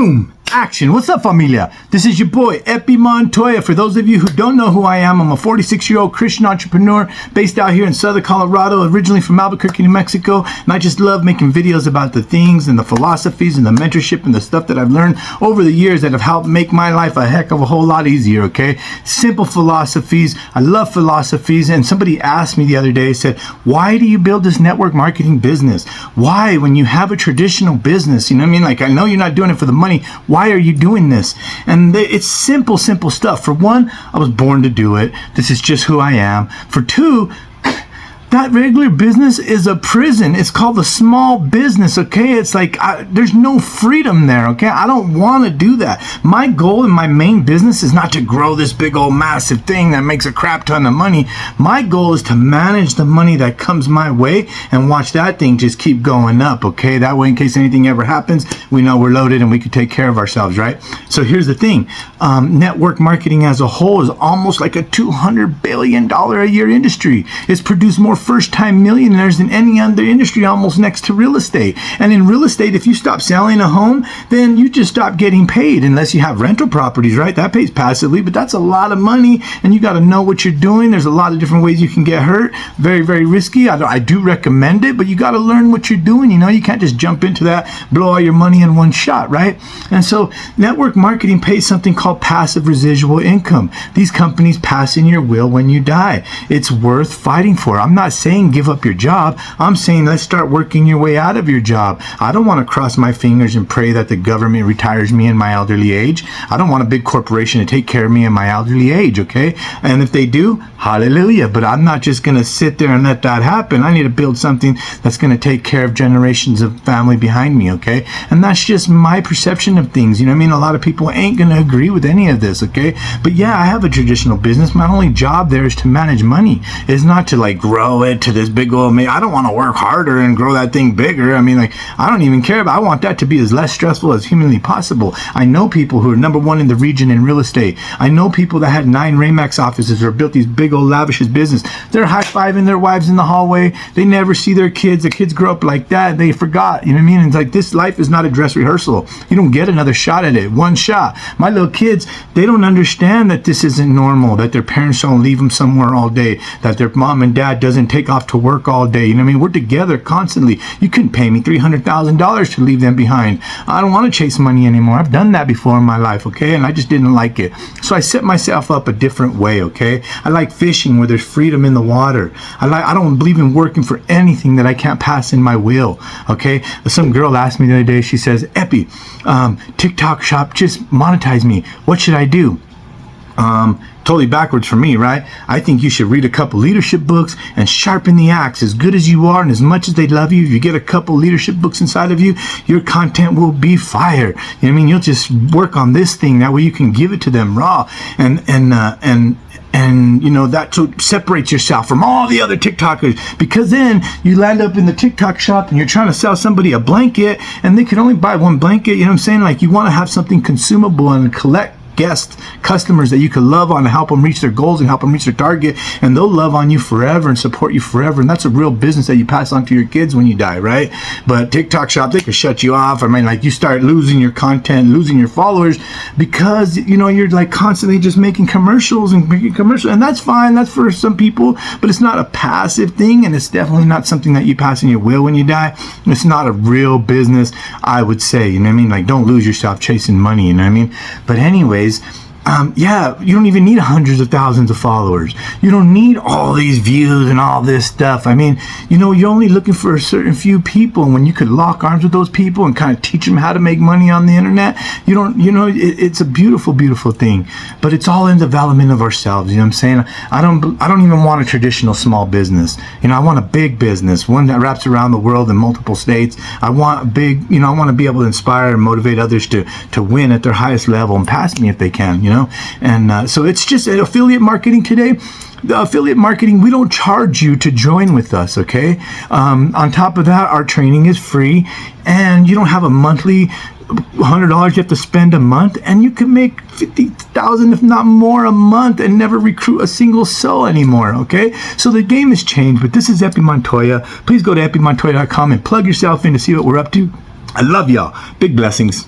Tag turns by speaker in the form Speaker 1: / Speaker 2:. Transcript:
Speaker 1: Boom! Action! What's up, familia? This is your boy, Epi Montoya. For those of you who don't know who I am, I'm a 46-year-old Christian entrepreneur based out here in Southern Colorado, originally from Albuquerque, New Mexico. And I just love making videos about the things and the philosophies and the mentorship and the stuff that I've learned over the years that have helped make my life a heck of a whole lot easier, okay? Simple philosophies. I love philosophies. And somebody asked me the other day, said, why do you build this network marketing business? Why, when you have a traditional business, you know what I mean? Like, I know you're not doing it for the money. Why are you doing this? And it's simple stuff. For one, I was born to do it. This is just who I am. For two, that regular business is a prison. It's called a small business, okay? It's like, there's no freedom there, okay? I don't want to do that. My goal in my main business is not to grow this big old massive thing that makes a crap ton of money. My goal is to manage the money that comes my way and watch that thing just keep going up, okay? That way, in case anything ever happens, we know we're loaded and we can take care of ourselves, right? So here's the thing. Network marketing as a whole is almost like a $200 billion a year industry. It's produced more first-time millionaires than any other industry, almost next to real estate. And in real estate, if you stop selling a home, then you just stop getting paid, unless you have rental properties, right? That pays passively, but that's a lot of money, and you got to know what you're doing. There's a lot of different ways you can get hurt. Very, very risky. I do recommend it, but you got to learn what you're doing. You know, you can't just jump into that, blow all your money in one shot, right? And so network marketing pays something called passive residual income. These companies pass in your will when you die. It's worth fighting for. I'm not saying give up your job. I'm saying let's start working your way out of your job. I don't want to cross my fingers and pray that the government retires me in my elderly age. I don't want a big corporation to take care of me in my elderly age, okay? And if they do, hallelujah. But I'm not just going to sit there and let that happen. I need to build something that's going to take care of generations of family behind me, okay? And that's just my perception of things. You know what I mean? A lot of people ain't going to agree with any of this, okay? But yeah, I have a traditional business. My only job there is to manage money. It's not to like grow it to this big old, I don't want to work harder and grow that thing bigger. I mean, like, I don't even care, but I want that to be as less stressful as humanly possible. I know people who are number one in the region in real estate. I know people that had 9 Remax offices or built these big old lavish business. They're high-fiving their wives in the hallway. They never see their kids. The kids grow up like that. They forgot, you know what I mean? It's like, this life is not a dress rehearsal. You don't get another shot at it. One shot. My little kids, they don't understand that this isn't normal, that their parents don't leave them somewhere all day, that their mom and dad doesn't take off to work all day. You know what I mean? We're together constantly. You couldn't pay me $300,000 to leave them behind. I don't want to chase money anymore. I've done that before in my life, okay? And I just didn't like it. So I set myself up a different way, okay? I like fishing where there's freedom in the water. I don't believe in working for anything that I can't pass in my will, okay? Some girl asked me the other day, she says, Epi, TikTok shop just monetize me. What should I do? Totally backwards for me, right? I think you should read a couple leadership books and sharpen the axe. As good as you are and as much as they love you, if you get a couple leadership books inside of you, your content will be fire. You know what I mean? You'll just work on this thing. That way you can give it to them raw. And you know, that to separate yourself from all the other TikTokers, because then you land up in the TikTok shop and you're trying to sell somebody a blanket and they can only buy one blanket. You know what I'm saying? Like, you want to have something consumable and collect guests, customers that you can love on and help them reach their goals and help them reach their target, and they'll love on you forever and support you forever. And that's a real business that you pass on to your kids when you die, right? But TikTok shop, they can shut you off. I mean, like, you start losing your content, losing your followers, because, you know, you're like constantly just making commercials, and that's fine. That's for some people, but it's not a passive thing, and it's definitely not something that you pass in your will when you die. It's not a real business, I would say. You know what I mean? Like, don't lose yourself chasing money, you know what I mean? But anyways, yeah, you don't even need hundreds of thousands of followers. You don't need all these views and all this stuff. I mean, you know, you're only looking for a certain few people. When you could lock arms with those people and kind of teach them how to make money on the internet, you don't, you know, it's a beautiful, beautiful thing. But it's all in development of ourselves. You know what I'm saying? I don't even want a traditional small business. You know, I want a big business, one that wraps around the world in multiple states. I want a big, you know, I want to be able to inspire and motivate others to win at their highest level and pass me if they can, you know? And so it's just affiliate marketing today. The affiliate marketing, we don't charge you to join with us, okay? On top of that, our training is free, and you don't have a monthly $100 you have to spend a month, and you can make $50,000 if not more a month and never recruit a single soul anymore, okay? So the game has changed, but this is Epi Montoya. Please go to epimontoya.com and plug yourself in to see what we're up to. I love y'all. Big blessings.